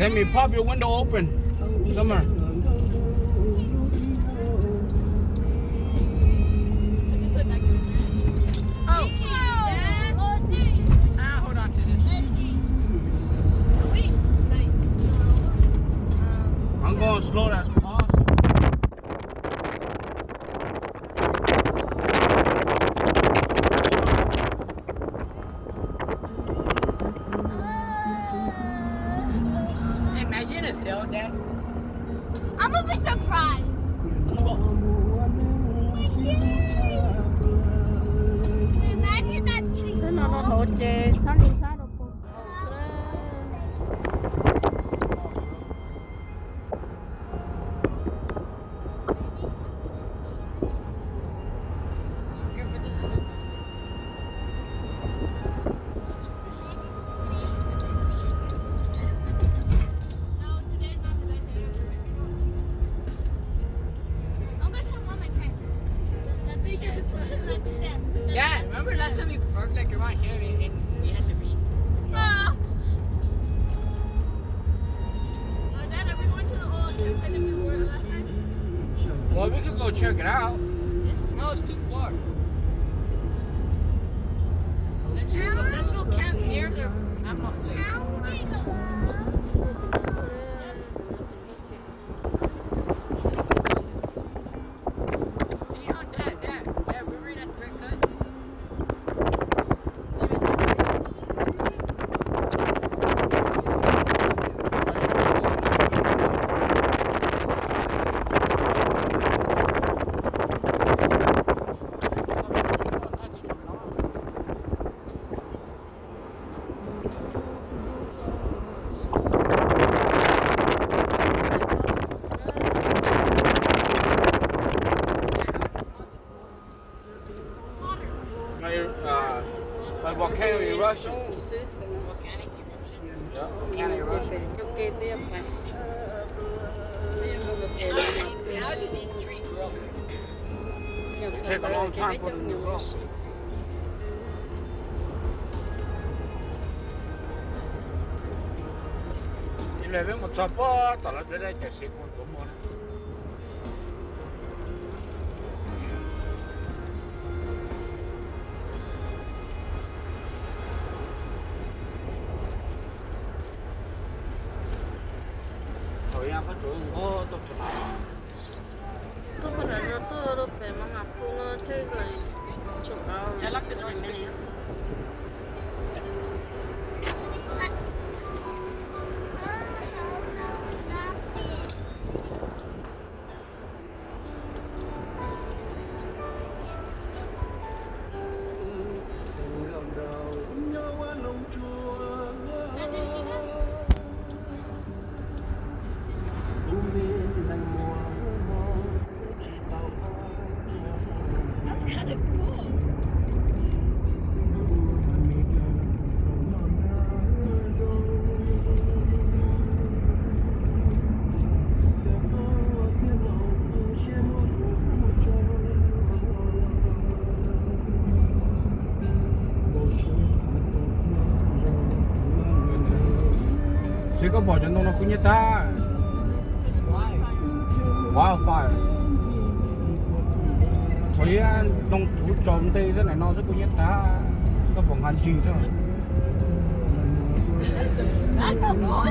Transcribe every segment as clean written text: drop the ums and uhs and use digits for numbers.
Sammy, pop your window open. Summer. Hold on to this. I'm going slow as possible. Imagine it failed, Dad. I'm gonna be surprised. Imagine that tree. nó đổ chê sao đi sao đâu cô Yeah, remember last time we parked like around here and we had to be. Well, we could go check it out. No, it's too far. Let's go camp near the Apple place. See how Dad, we were in that brick cut. Like volcano eruption. Volcanic eruption. Yeah, volcano eruption. cái tiếp này How did these trees grow? It take a long time for them to grow. Ile vem một chapa, tao lấy đây chỉ sẽ con sống mà. Thôi anh có chỗ ngô tôi phải làm. 또 그래서 또 이렇게 막 아프는 틀고 I like the noise space. Chỉ có bỏ cho nó cũng như ta. Wildfire. Thôi đông thủ trộm tê thế này nó rất cũng như ta. Có vòng hành trình thôi. That's a good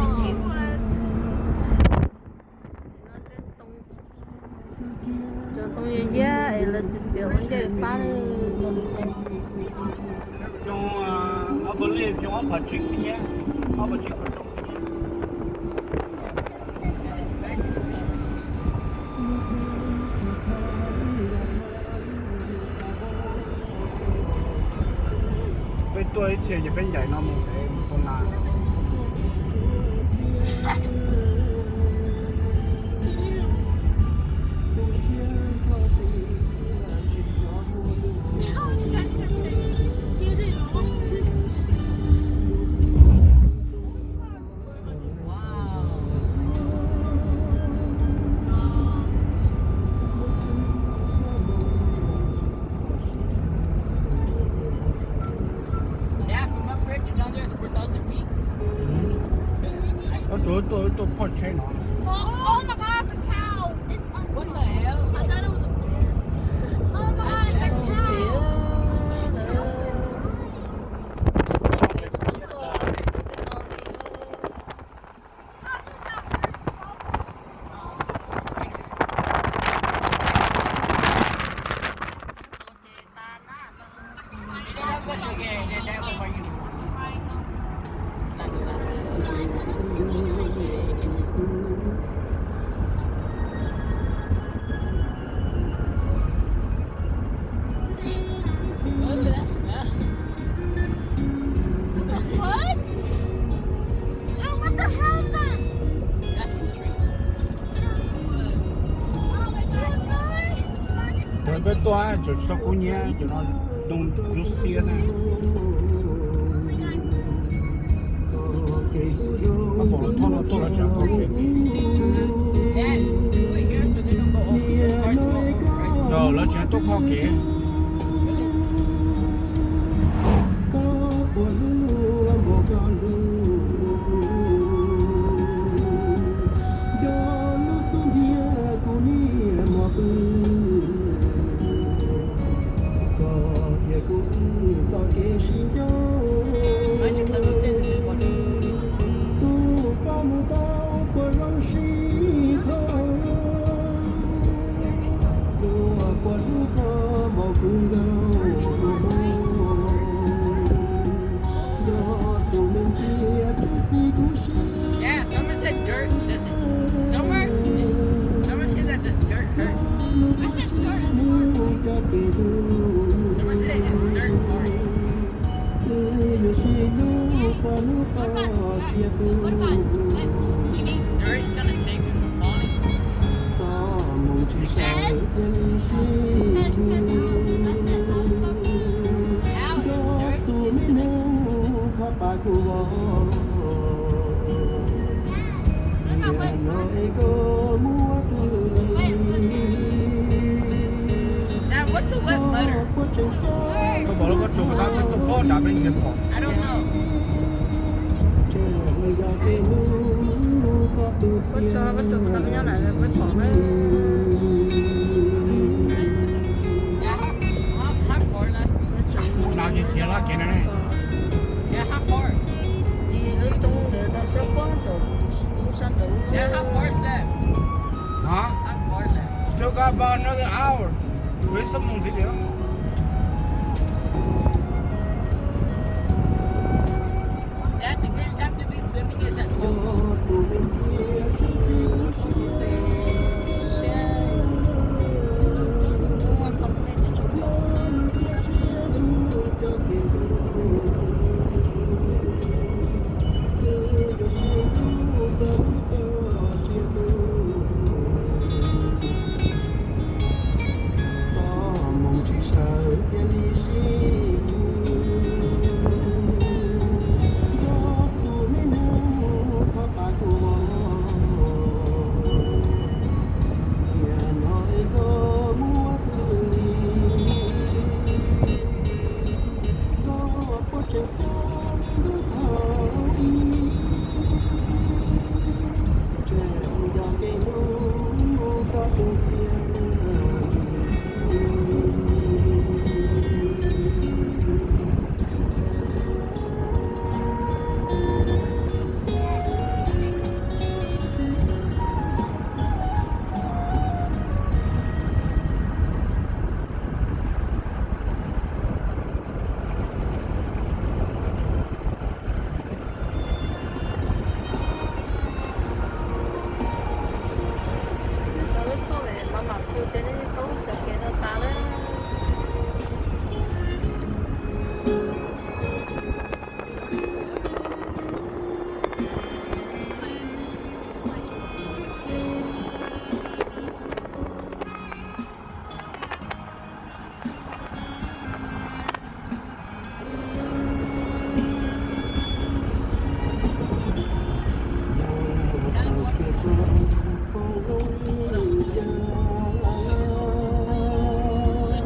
cho công nhân giá là chỉ vấn đề phá Trong ở bên này trong ở phần chính nhé. Ở phần chính của trong. Bên tôi thì bên nhảy nó một cái con nào. Yeah, from up here to down there is 4,000 feet. 또 포체 너. Oh my god, the cow. It's What the hell? I thought it was a bear. Oh my god, the cow. Ini dah kau lagi. Dia dah kau bagi. What? Oh, what the hell, man? That's the trees. Oh my god, sorry.特别短，就吃过年，就那弄就些呢。那好了，他们做了这个给你， Dad, do it here so they don't go over. The cars go over, right? 到了钱都好给。 Magic little thing is funny. Yeah, someone said dirt doesn't. Someone said that this dirt hurt. Someone said it's dirt hard. You need dirt, it's gonna save you from falling. How dirt Sam, what's a wet butter? 他บอกแล้วก็จบแล้วต้องพ่อด่าเป็นเสียงของ I don't know. ก็ชอบก็จบทำยังไงเลยไม่ของเลย Yeah, how far left? นาจะเทียละแกนั่นเอง Yeah, how far? ดีหรือตรงเดี๋ยวเราสักวันจบสั้นจบ Yeah, how far is left? ฮะ How far left? still got about another hour เว้ยสมองสิเดียว Dad, the great time to be swimming is at 12.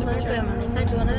Mấy bè mà người ta đưa nó